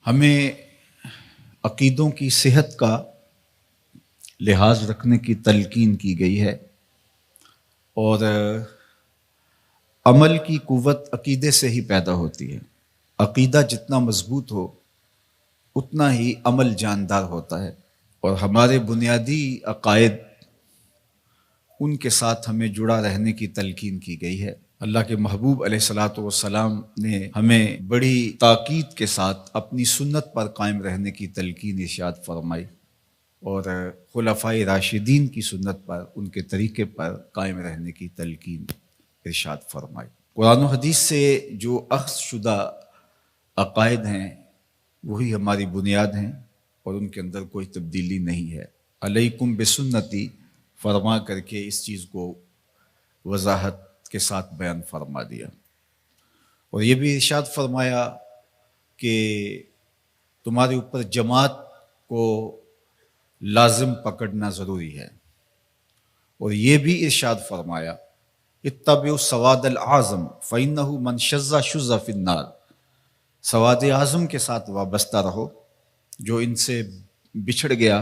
ہمیں عقیدوں کی صحت کا لحاظ رکھنے کی تلقین کی گئی ہے اور عمل کی قوت عقیدے سے ہی پیدا ہوتی ہے۔ عقیدہ جتنا مضبوط ہو اتنا ہی عمل جاندار ہوتا ہے، اور ہمارے بنیادی عقائد ان کے ساتھ ہمیں جڑا رہنے کی تلقین کی گئی ہے۔ اللہ کے محبوب علیہ الصلاۃ والسلام نے ہمیں بڑی تاکید کے ساتھ اپنی سنت پر قائم رہنے کی تلقین ارشاد فرمائی، اور خلفائے راشدین کی سنت پر، ان کے طریقے پر قائم رہنے کی تلقین ارشاد فرمائی۔ قرآن و حدیث سے جو اخذ شدہ عقائد ہیں وہی ہماری بنیاد ہیں، اور ان کے اندر کوئی تبدیلی نہیں ہے۔ علیکم بسنتی فرما کر کے اس چیز کو وضاحت کے ساتھ بیان فرما دیا، اور یہ بھی ارشاد فرمایا کہ تمہارے اوپر جماعت کو لازم پکڑنا ضروری ہے، اور یہ بھی ارشاد فرمایا اتبعوا السواد الاعظم فإنہ من شذ شذ فی النار، سواد اعظم کے ساتھ وابستہ رہو، جو ان سے بچھڑ گیا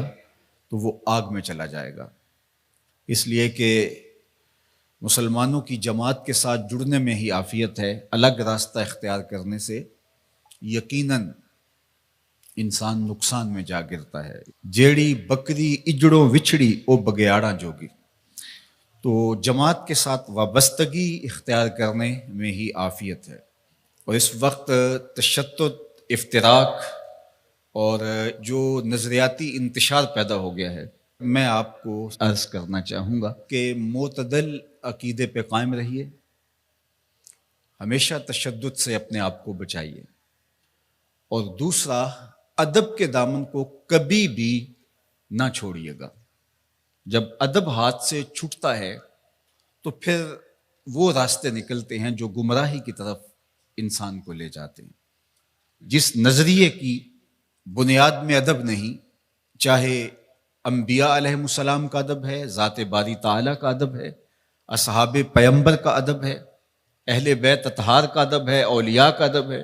تو وہ آگ میں چلا جائے گا۔ اس لیے کہ مسلمانوں کی جماعت کے ساتھ جڑنے میں ہی عافیت ہے، الگ راستہ اختیار کرنے سے یقیناً انسان نقصان میں جا گرتا ہے۔ جیڑی بکری اجڑوں وچھڑی او بگیاڑاں جوگی، تو جماعت کے ساتھ وابستگی اختیار کرنے میں ہی عافیت ہے۔ اور اس وقت تشدد، افتراق اور جو نظریاتی انتشار پیدا ہو گیا ہے، میں آپ کو عرض کرنا چاہوں گا کہ معتدل عقیدے پہ قائم رہیے، ہمیشہ تشدد سے اپنے آپ کو بچائیے، اور دوسرا ادب کے دامن کو کبھی بھی نہ چھوڑیے گا۔ جب ادب ہاتھ سے چھوٹتا ہے تو پھر وہ راستے نکلتے ہیں جو گمراہی کی طرف انسان کو لے جاتے ہیں۔ جس نظریے کی بنیاد میں ادب نہیں، چاہے انبیاء علیہ السلام کا ادب ہے، ذات باری تعالیٰ کا ادب ہے، اصحاب پیمبر کا ادب ہے، اہل بیت اطہار کا ادب ہے، اولیاء کا ادب ہے،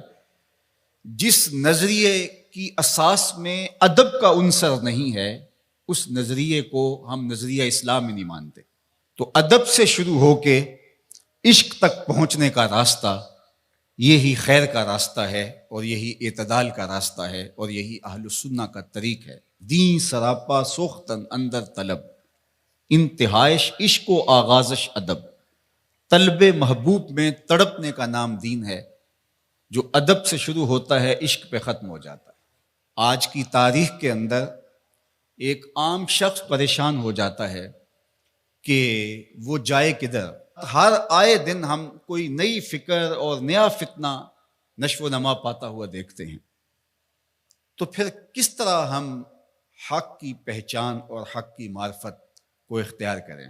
جس نظریے کی اساس میں ادب کا عنصر نہیں ہے اس نظریے کو ہم نظریہ اسلام ہی نہیں مانتے۔ تو ادب سے شروع ہو کے عشق تک پہنچنے کا راستہ یہی خیر کا راستہ ہے، اور یہی اعتدال کا راستہ ہے، اور یہی اہل السنہ کا طریق ہے۔ دین سراپا سوختن اندر طلب، انتہائش عشق و آغازش ادب، طلب محبوب میں تڑپنے کا نام دین ہے۔ جو ادب سے شروع ہوتا ہے عشق پہ ختم ہو جاتا ہے۔ آج کی تاریخ کے اندر ایک عام شخص پریشان ہو جاتا ہے کہ وہ جائے کدھر۔ ہر آئے دن ہم کوئی نئی فکر اور نیا فتنہ نشو و نما پاتا ہوا دیکھتے ہیں، تو پھر کس طرح ہم حق کی پہچان اور حق کی معرفت کو اختیار کریں؟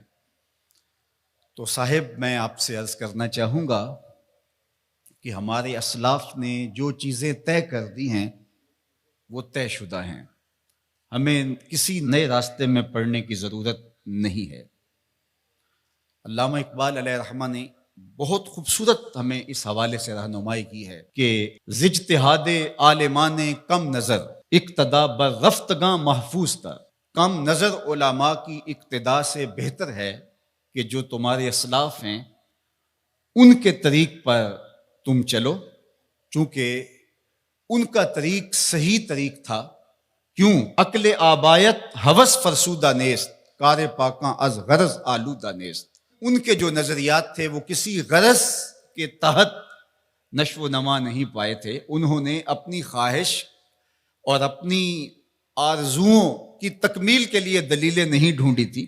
تو صاحب، میں آپ سے عرض کرنا چاہوں گا کہ ہمارے اسلاف نے جو چیزیں طے کر دی ہیں وہ طے شدہ ہیں، ہمیں کسی نئے راستے میں پڑھنے کی ضرورت نہیں ہے۔ علامہ اقبال علیہ رحمہ نے بہت خوبصورت ہمیں اس حوالے سے رہنمائی کی ہے کہ زجتہاد عالمان کم نظر اقتدا بر رفتگاں محفوظ تھا۔ کم نظر علماء کی اقتدا سے بہتر ہے کہ جو تمہارے اسلاف ہیں ان کے طریق پر تم چلو، چونکہ ان کا طریق صحیح طریق تھا۔ کیوں؟ عقل آبایت ہوس فرسودہ نیست، کار پاکاں از غرض آلودہ نیست۔ ان کے جو نظریات تھے وہ کسی غرض کے تحت نشو و نما نہیں پائے تھے۔ انہوں نے اپنی خواہش اور اپنی آرزوؤں کی تکمیل کے لیے دلیلیں نہیں ڈھونڈی تھی،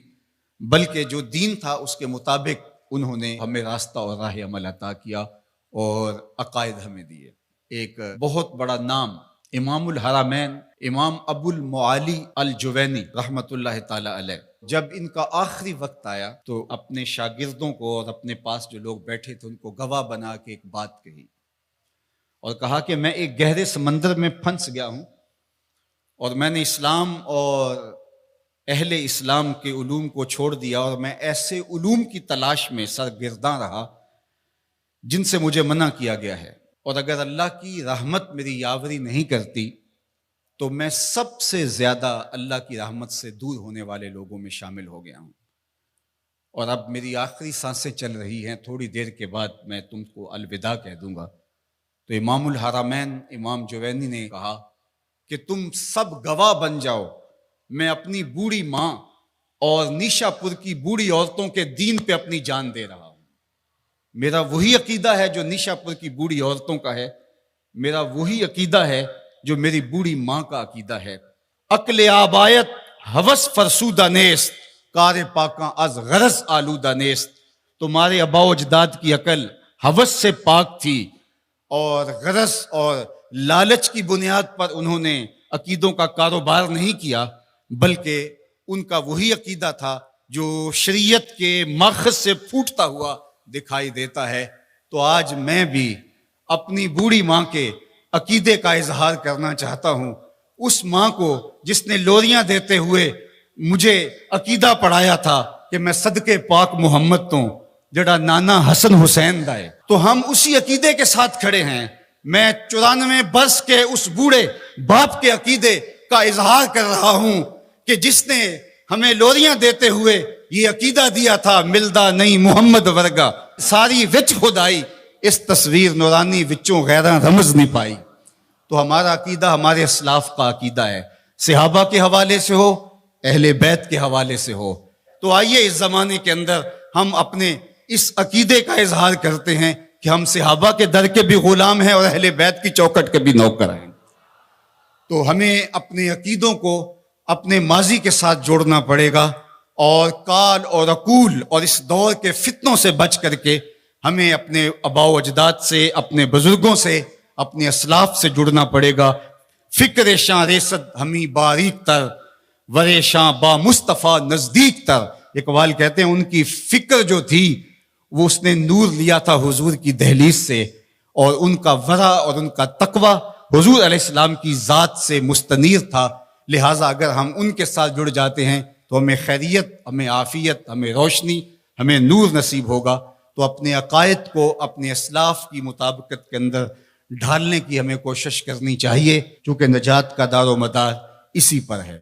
بلکہ جو دین تھا اس کے مطابق انہوں نے ہمیں راستہ اور راہ عمل عطا کیا اور عقائد ہمیں دیے۔ ایک بہت بڑا نام امام الحرمین امام ابو المعالی الجوینی رحمۃ اللہ تعالی علیہ، جب ان کا آخری وقت آیا تو اپنے شاگردوں کو اور اپنے پاس جو لوگ بیٹھے تھے ان کو گواہ بنا کے ایک بات کہی، اور کہا کہ میں ایک گہرے سمندر میں پھنس گیا ہوں، اور میں نے اسلام اور اہل اسلام کے علوم کو چھوڑ دیا، اور میں ایسے علوم کی تلاش میں سرگرداں رہا جن سے مجھے منع کیا گیا ہے، اور اگر اللہ کی رحمت میری یاوری نہیں کرتی تو میں سب سے زیادہ اللہ کی رحمت سے دور ہونے والے لوگوں میں شامل ہو گیا ہوں۔ اور اب میری آخری سانسیں چل رہی ہیں، تھوڑی دیر کے بعد میں تم کو الوداع کہہ دوں گا۔ تو امام الحرمین امام جوینی نے کہا کہ تم سب گواہ بن جاؤ، میں اپنی بوڑھی ماں اور نیشا پور کی بوڑھی عورتوں کے دین پہ اپنی جان دے رہا ہوں۔ میرا وہی عقیدہ ہے جو نیشا پور کی بوڑھی عورتوں کا ہے، میرا وہی عقیدہ ہے جو میری بوڑھی ماں کا عقیدہ ہے۔ عقل آبایت ہوس فرسودہ نیست، کار پاکاں از غرض آلودہ نیست۔ تمہارے آباء و اجداد کی عقل ہوس سے پاک تھی اور غرض اور لالچ کی بنیاد پر انہوں نے عقیدوں کا کاروبار نہیں کیا، بلکہ ان کا وہی عقیدہ تھا جو شریعت کے ماخذ سے پھوٹتا ہوا دکھائی دیتا ہے۔ تو آج میں بھی اپنی بوڑھی ماں کے عقیدے کا اظہار کرنا چاہتا ہوں، اس ماں کو جس نے لوریاں دیتے ہوئے مجھے عقیدہ پڑھایا تھا کہ میں صدقے پاک محمد تو جڑا نانا حسن حسین دائے۔ تو ہم اسی عقیدے کے ساتھ کھڑے ہیں۔ میں 94 برس کے اس بوڑھے باپ کے عقیدے کا اظہار کر رہا ہوں کہ جس نے ہمیں لوریاں دیتے ہوئے یہ عقیدہ دیا تھا، ملدا نہیں محمد ورگا ساری وچ خدائی، اس تصویر نورانی وچوں غیراں رمز نہیں پائی۔ تو ہمارا عقیدہ ہمارے اسلاف کا عقیدہ ہے، صحابہ کے حوالے سے ہو، اہل بیت کے حوالے سے ہو۔ تو آئیے اس زمانے کے اندر ہم اپنے اس عقیدے کا اظہار کرتے ہیں کہ ہم صحابہ کے در کے بھی غلام ہیں اور اہل بیت کی چوکٹ کے بھی نوکر ہیں۔ تو ہمیں اپنے عقیدوں کو اپنے ماضی کے ساتھ جوڑنا پڑے گا، اور کال اور عقول اور اس دور کے فتنوں سے بچ کر کے ہمیں اپنے آباء و اجداد سے، اپنے بزرگوں سے، اپنے اسلاف سے جڑنا پڑے گا۔ فکر شاں ریست ہمیں باریک تر، ورے شاں با مصطفیٰ نزدیک تر۔ اقبال کہتے ہیں ان کی فکر جو تھی وہ اس نے نور لیا تھا حضور کی دہلیز سے، اور ان کا ورع اور ان کا تقوی حضور علیہ السلام کی ذات سے مستنیر تھا۔ لہٰذا اگر ہم ان کے ساتھ جڑ جاتے ہیں تو ہمیں خیریت، ہمیں عافیت، ہمیں روشنی، ہمیں نور نصیب ہوگا۔ تو اپنے عقائد کو اپنے اسلاف کی مطابقت کے اندر ڈھالنے کی ہمیں کوشش کرنی چاہیے، چونکہ نجات کا دار و مدار اسی پر ہے۔